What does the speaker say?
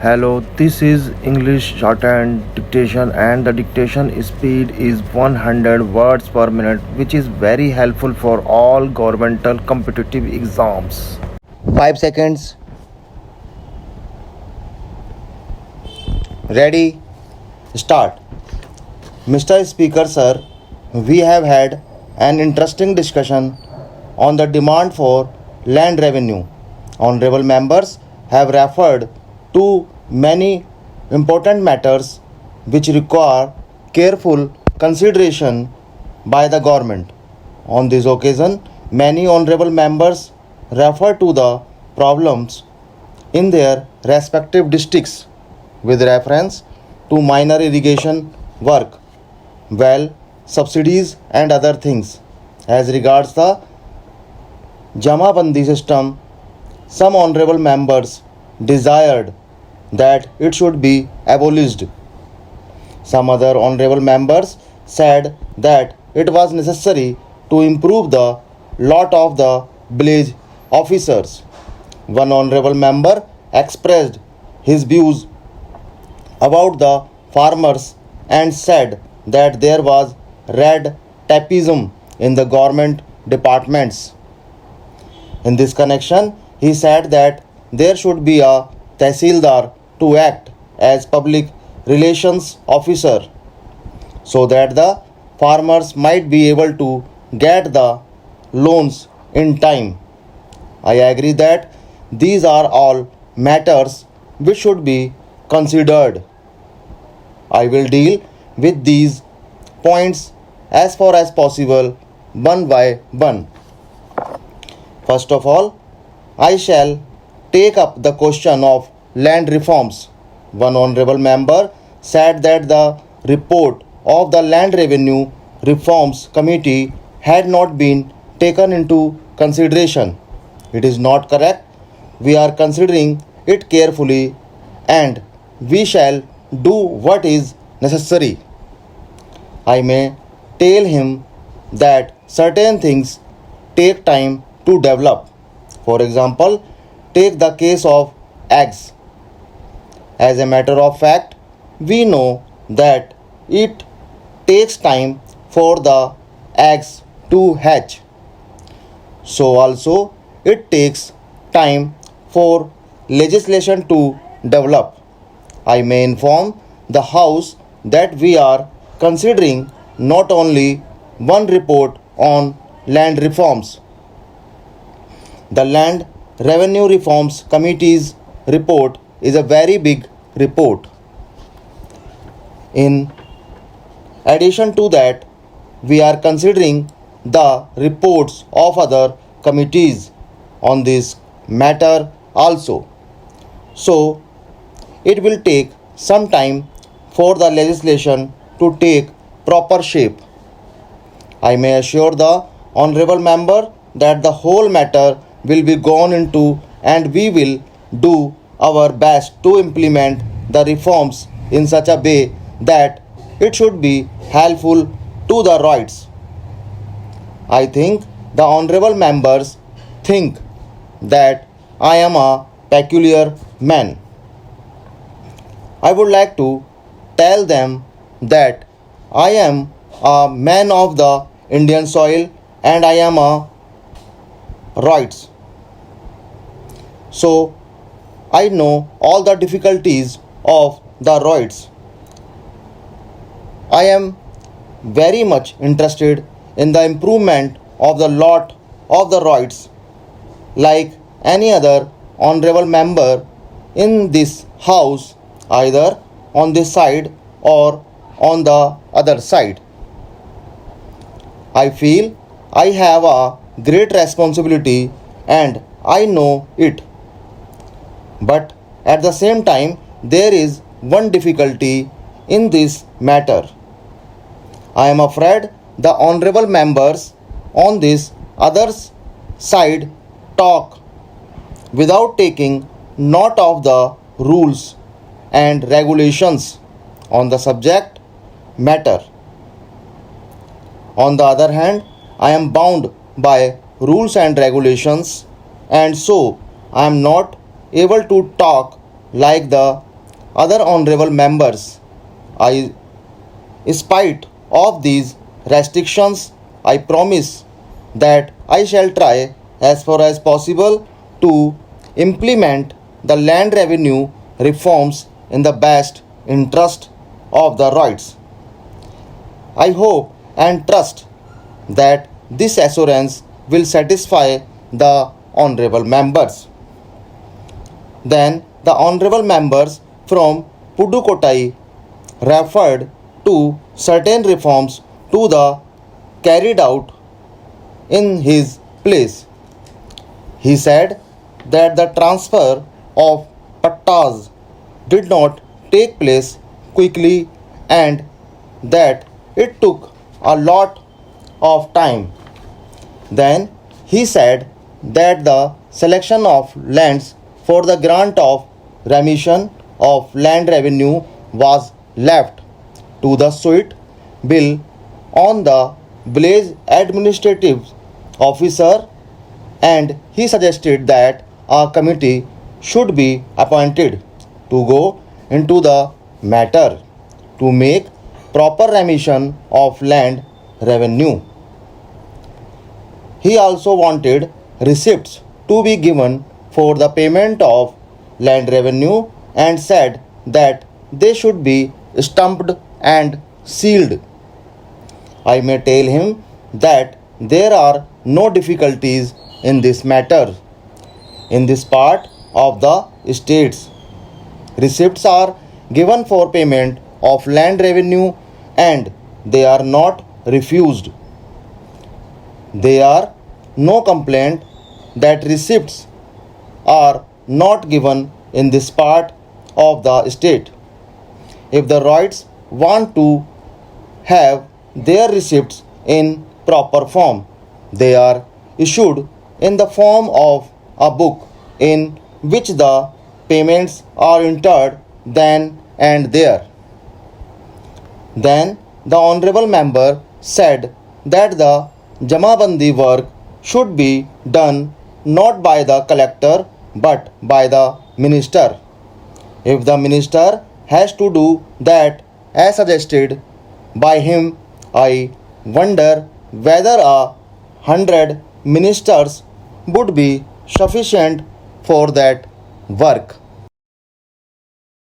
Hello, this is English Shorthand Dictation and the dictation speed is 100 words per minute, which is very helpful for all governmental competitive exams. 5 seconds. Ready? Start. Mr. Speaker, sir, we have had an interesting discussion on the demand for land revenue. Honorable members have referred to many important matters which require careful consideration by the government. On this occasion, many honorable members refer to the problems in their respective districts with reference to minor irrigation work, well, subsidies and other things. As regards the Jamabandi system, some honorable members desired that it should be abolished. Some other honorable members said that it was necessary to improve the lot of the village officers. One honorable member expressed his views about the farmers and said that there was red tapeism in the government departments. In this connection, he said that there should be a Tehsildar to act as public relations officer so that the farmers might be able to get the loans in time. I agree that these are all matters which should be considered. I will deal with these points as far as possible one by one. First of all, I shall take up the question of land reforms. One honorable member said that the report of the Land Revenue Reforms Committee had not been taken into consideration. It is not correct. We are considering it carefully and we shall do what is necessary. I may tell him that certain things take time to develop. For example, take the case of eggs. As a matter of fact, we know that it takes time for the eggs to hatch. So also it takes time for legislation to develop. I may inform the House that we are considering not only one report on land reforms. The Land Revenue Reforms Committee's report is a very big report. In addition to that, we are considering the reports of other committees on this matter also. So, it will take some time for the legislation to take proper shape. I may assure the honorable member that the whole matter will be gone into and we will do our best to implement the reforms in such a way that it should be helpful to the rights. I think the honorable members think that I am a peculiar man. I would like to tell them that I am a man of the Indian soil and I am a rights. So I know all the difficulties of the rights. I am very much interested in the improvement of the lot of the rights like any other honorable member in this house, either on this side or on the other side. I feel I have a great responsibility and I know it. But at the same time, there is one difficulty in this matter. I am afraid the honorable members on this other side talk without taking note of the rules and regulations on the subject matter. On the other hand, I am bound by rules and regulations and so I am not able to talk like the other honorable members, I, in spite of these restrictions, I promise that I shall try as far as possible to implement the land revenue reforms in the best interest of the rights. I hope and trust that this assurance will satisfy the honorable members. Then the honorable members from Pudukkottai referred to certain reforms to the carried out in his place. He said that the transfer of pattas did not take place quickly and that it took a lot of time. Then he said that the selection of lands for the grant of remission of land revenue was left to the suit bill on the village administrative officer, and he suggested that a committee should be appointed to go into the matter to make proper remission of land revenue. He also wanted receipts to be given for the payment of land revenue and said that they should be stamped and sealed. I may tell him that there are no difficulties in this matter. In this part of the states, receipts are given for payment of land revenue and they are not refused. There are no complaint that receipts are not given in this part of the state. If the rights want to have their receipts in proper form, they are issued in the form of a book in which the payments are entered then and there. Then the honorable member said that the Jamabandi work should be done not by the collector but by the minister. If the minister has to do that as suggested by him, I wonder whether 100 ministers would be sufficient for that work.